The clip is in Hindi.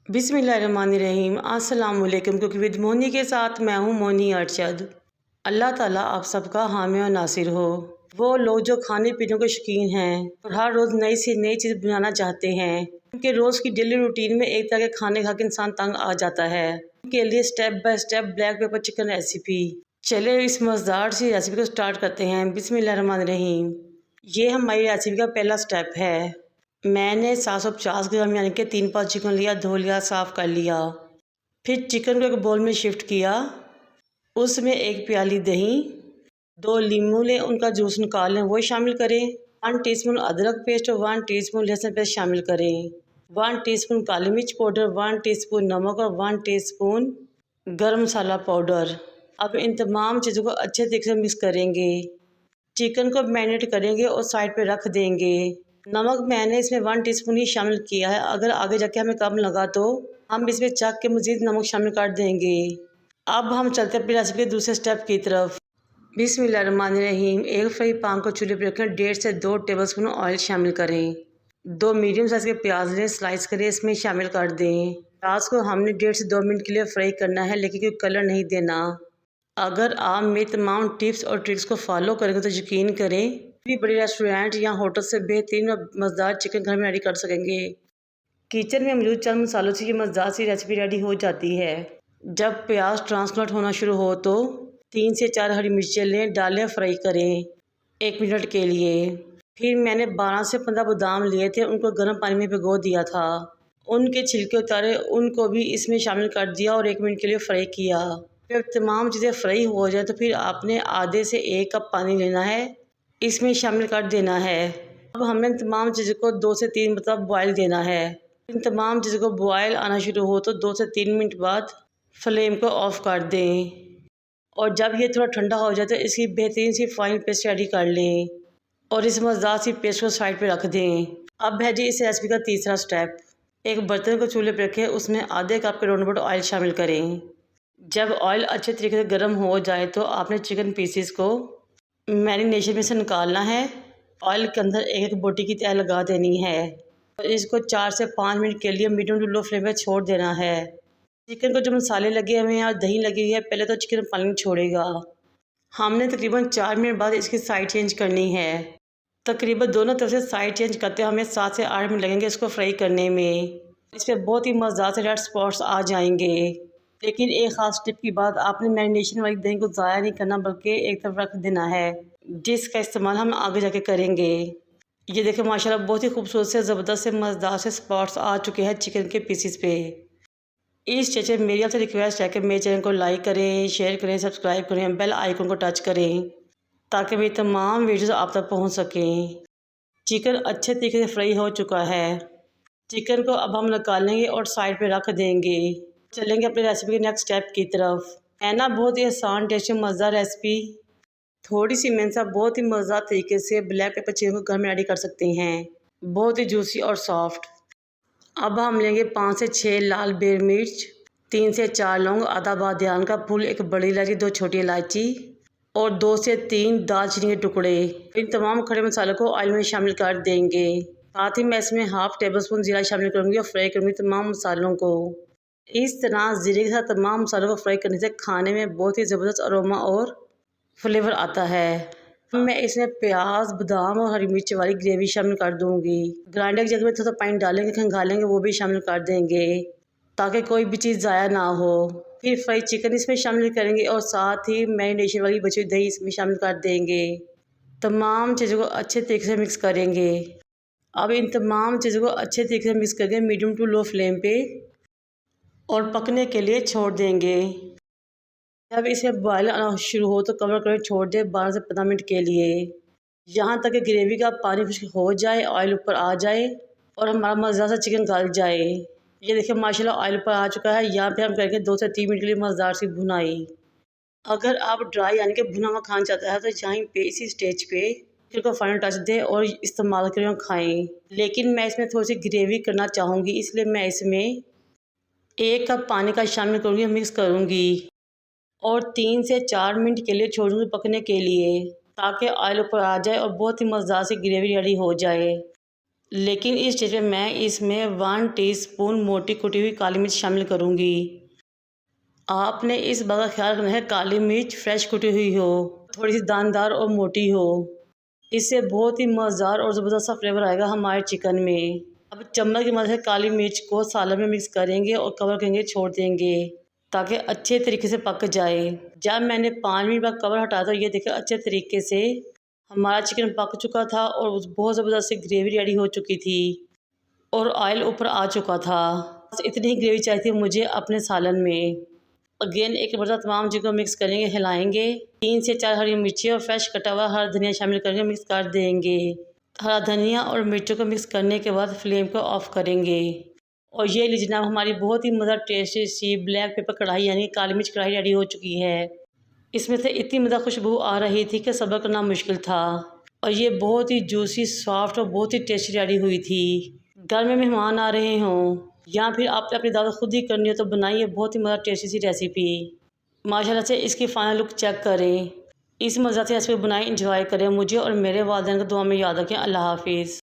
बिस्मिल्लाहिर्रहमानिर्रहीम अस्सलाम वालेकुम। क्योंकि विद मोनी के साथ मैं हूँ मोनी अरशद। अल्लाह ताला आप सबका हामी और नासिर हो। वो लोग जो खाने पीने के शौकीन हैं और हर रोज़ नई से नई चीज़ बनाना चाहते हैं, उनके रोज़ की डेली रूटीन में एक तरह के खाने खा के इंसान तंग आ जाता है। उनके लिए step by step black pepper chicken recipe. चले इस मज़ेदार सी रेसिपी को स्टार्ट करते हैं। बिस्मिल्लाहिर्रहमानिर्रहीम। ये हमारी रेसिपी का पहला स्टेप है। मैंने 750 ग्राम यानी कि 3 पाव चिकन लिया, धो लिया, साफ़ कर लिया। फिर चिकन को एक बाउल में शिफ्ट किया। उसमें 1 प्याली दही, 2 लीमू लें, उनका जूस निकाल लें, वो शामिल करें। 1 टीस्पून अदरक पेस्ट और 1 टीस्पून लहसुन पेस्ट शामिल करें। 1 टीस्पून काली मिर्च पाउडर, 1 टीस्पून नमक और 1 टीस्पून गरम मसाला पाउडर। अब इन तमाम चीज़ों को अच्छे तरीके से मिक्स करेंगे। चिकन को मैरिनेट करेंगे और साइड पे रख देंगे। नमक मैंने इसमें 1 टीस्पून ही शामिल किया है। अगर आगे जाके हमें कम लगा तो हम इसमें चख के मज़ीद नमक शामिल कर देंगे। अब हम चलते हैं अपनी रेसिपी के दूसरे स्टेप की तरफ। बिस्मिल्लाहिर्रहमानिर्रहीम। एक फ्राई पैन को चूल्हे पर रखें। 1.5 से 2 टेबलस्पून ऑयल शामिल करें। 2 मीडियम साइज़ के प्याज लें, स्लाइस करें, इसमें शामिल कर दें। प्याज को हमने 1.5 से 2 मिनट के लिए फ्राई करना है, लेकिन कोई कलर नहीं देना। अगर आप मेरी तमाम टिप्स और ट्रिक्स को फॉलो करेंगे तो यकीन करें भी बड़े रेस्टोरेंट या होटल से बेहतरीन और मज़ेदार चिकन घर में रेडी कर सकेंगे। किचन में मौजूद चंद मसालों से ये मज़ेदार सी रेसिपी रेडी हो जाती है। जब प्याज ट्रांसफर होना शुरू हो तो 3 से 4 हरी मिर्चें लें, डालें, फ्राई करें 1 मिनट के लिए। फिर मैंने 12 से 15 बादाम लिए थे, उनको गर्म पानी में भिगो दिया था। उनके छिलके उतारे, उनको भी इसमें शामिल कर दिया और 1 मिनट के लिए फ्राई किया। जब तमाम चीज़ें फ्राई हो जाए तो फिर आपने आधे से 1 कप पानी लेना है, इसमें शामिल कर देना है। अब हमें तमाम चीज़ों को 2 से 3 मतलब बॉयल देना है। इन तमाम चीज़ों को बॉयल आना शुरू हो तो 2 से 3 मिनट बाद फ्लेम को ऑफ कर दें और जब ये थोड़ा ठंडा हो जाए तो इसकी बेहतरीन सी फाइन पेस्ट रेडी कर लें और इस मज़ेदार सी पेस्ट को साइड पे रख दें। अब है जी इस रेसिपी का तीसरा स्टेप। एक बर्तन को चूल्हे पर रखें, उसमें आधे कप के राउंड अबाउट ऑयल शामिल करें। जब ऑयल अच्छे तरीके से गर्म हो जाए तो आपने चिकन पीसीस को मैरिनेशन में से निकालना है। ऑयल के अंदर एक एक बोटी की तह लगा देनी है और इसको 4 से 5 मिनट के लिए मीडियम टू लो फ्लेम पे छोड़ देना है। चिकन को जो मसाले लगे हुए हैं और दही लगी हुई है, पहले तो चिकन पानी छोड़ेगा। हमने तकरीबन 4 मिनट बाद इसकी साइड चेंज करनी है। तकरीबन दोनों तरफ से साइड चेंज करते हमें 7 से 8 मिनट लगेंगे इसको फ्राई करने में। इस पर बहुत ही मज़ेदार से रेड स्पॉट्स आ जाएंगे। लेकिन एक ख़ास टिप की बात, आपने मैरिनेशन वाली दही को ज़ाया नहीं करना, बल्कि एक तरफ रख देना है, जिसका इस्तेमाल हम आगे जाके करेंगे। ये देखें माशाल्लाह बहुत ही खूबसूरत से ज़बरदस्त से मज़ेदार से स्पॉट्स आ चुके हैं चिकन के पीसीस पे। इस चीज़ मेरी आपसे रिक्वेस्ट है कि मेरे चैनल को लाइक करें, शेयर करें, सब्सक्राइब करें, बेल आइकन को टच करें ताकि मेरी तमाम वीडियोज़ आप तक पहुँच सकें। चिकन अच्छे तरीके से फ्राई हो चुका है। चिकन को अब हम निकाल लेंगे और साइड पे रख देंगे। चलेंगे अपनी रेसिपी के नेक्स्ट स्टेप की तरफ। है ना बहुत ही आसान, टेस्टी, मज़ेदार रेसिपी। थोड़ी सी मेहनत से आप बहुत ही मज़ेदार तरीके से ब्लैक पेपर चिकन को घर में रेडी कर सकते हैं, बहुत ही जूसी और सॉफ्ट। अब हम लेंगे 5 से 6 लाल बेर मिर्च, 3 से 4 लौंग, आधा बादियान का फूल, 1 बड़ी इलायची, 2 छोटी इलायची और 2 से 3 दालचीनी के टुकड़े। इन तमाम खड़े मसालों को ऑयल में शामिल कर देंगे। साथ ही मैं इसमें हाफ़ टेबल स्पून जीरा शामिल करूँगी और फ्राई करूँगी तमाम मसालों को। इस तरह ज़ीरे के साथ तमाम मसालों को फ्राई करने से खाने में बहुत ही ज़बरदस्त अरोमा और फ्लेवर आता है। मैं इसमें प्याज, बादाम और हरी मिर्च वाली ग्रेवी शामिल कर दूंगी। ग्राइंडर की जगह में थोड़ा पानी डालेंगे, खंगालेंगे, वो भी शामिल कर देंगे ताकि कोई भी चीज़ ज़ाया ना हो। फिर फ्राई चिकन इसमें शामिल करेंगे और साथ ही मैरिनेशन वाली बची हुई दही इसमें शामिल कर देंगे। तमाम चीज़ों को अच्छे तरीके से मिक्स करेंगे। अब इन तमाम चीज़ों को अच्छे तरीके से मिक्स करके मीडियम टू लो फ्लेम पे और पकने के लिए छोड़ देंगे। जब इसे बॉयल आना शुरू हो तो कवर करके छोड़ दें 12 से 15 मिनट के लिए, यहाँ तक कि ग्रेवी का पानी खुश्क हो जाए, ऑयल ऊपर आ जाए और हमारा मज़ेदार सा चिकन गल जाए। ये देखिए माशाल्लाह ऑयल ऊपर आ चुका है। यहाँ पे हम करेंगे 2 से 3 मिनट के लिए मज़ेदार सी भुनाई। अगर आप ड्राई यानी कि भुना हुआ खाना चाहते हैं तो यहीं पे इसी स्टेज पे चिकन को फाइनल टच दें और इस्तेमाल करें और खाएँ। लेकिन मैं इसमें थोड़ी सी ग्रेवी करना चाहूँगी, इसलिए मैं इसमें 1 कप पानी का शामिल करूँगी, मिक्स करूँगी और 3 से 4 मिनट के लिए छोड़ूंगी पकने के लिए ताकि ऑयल ऊपर आ जाए और बहुत ही मज़ेदार सी ग्रेवी रेडी हो जाए। लेकिन इस स्टेज पे मैं इसमें 1 टीस्पून मोटी कुटी हुई काली मिर्च शामिल करूँगी। आपने इस बात का ख्याल रखना है काली मिर्च फ्रेश कुटी हुई हो, थोड़ी सी दानेदार और मोटी हो। इससे बहुत ही मज़ेदार और ज़बरदस्त सा फ्लेवर आएगा हमारे चिकन में। अब चम्मच की मदद से काली मिर्च को सालन में मिक्स करेंगे और कवर करेंगे, छोड़ देंगे ताकि अच्छे तरीके से पक जाए। जब मैंने 5 मिनट बाद कवर हटाया तो ये देखिए अच्छे तरीके से हमारा चिकन पक चुका था और बहुत ज़बरदस्त सी ग्रेवी रेडी हो चुकी थी और ऑयल ऊपर आ चुका था। बस इतनी ही ग्रेवी चाहिए थी मुझे अपने सालन में। अगेन एक बार तमाम चीज़ों को मिक्स करेंगे, हिलाएंगे। 3 से 4 हरी मिर्ची और फ्रेश कटा हुआ हरा धनिया शामिल करके मिक्स कर देंगे। हरा धनिया और मिर्चों को मिक्स करने के बाद फ्लेम को ऑफ करेंगे और ये लीजिए जनाब हमारी बहुत ही मज़ेदार टेस्टी सी ब्लैक पेपर कढ़ाई यानी काली मिर्च कढ़ाई रेडी हो चुकी है। इसमें से इतनी मज़ेदार खुशबू आ रही थी कि सब्र करना मुश्किल था और ये बहुत ही जूसी, सॉफ्ट और बहुत ही टेस्टी रेडी हुई थी। घर में मेहमान आ रहे हों या फिर आपने अपनी दावत खुद ही करनी हो तो बनाइए बहुत ही मज़ेदार टेस्टी सी रेसिपी। माशाल्लाह से इसकी फ़ाइनल लुक चेक करें। इस मज़ेदार से रेसिपी बनाएं, एंजॉय करें। मुझे और मेरे वालिदैन को दुआ में याद रखें। अल्लाह हाफिज़।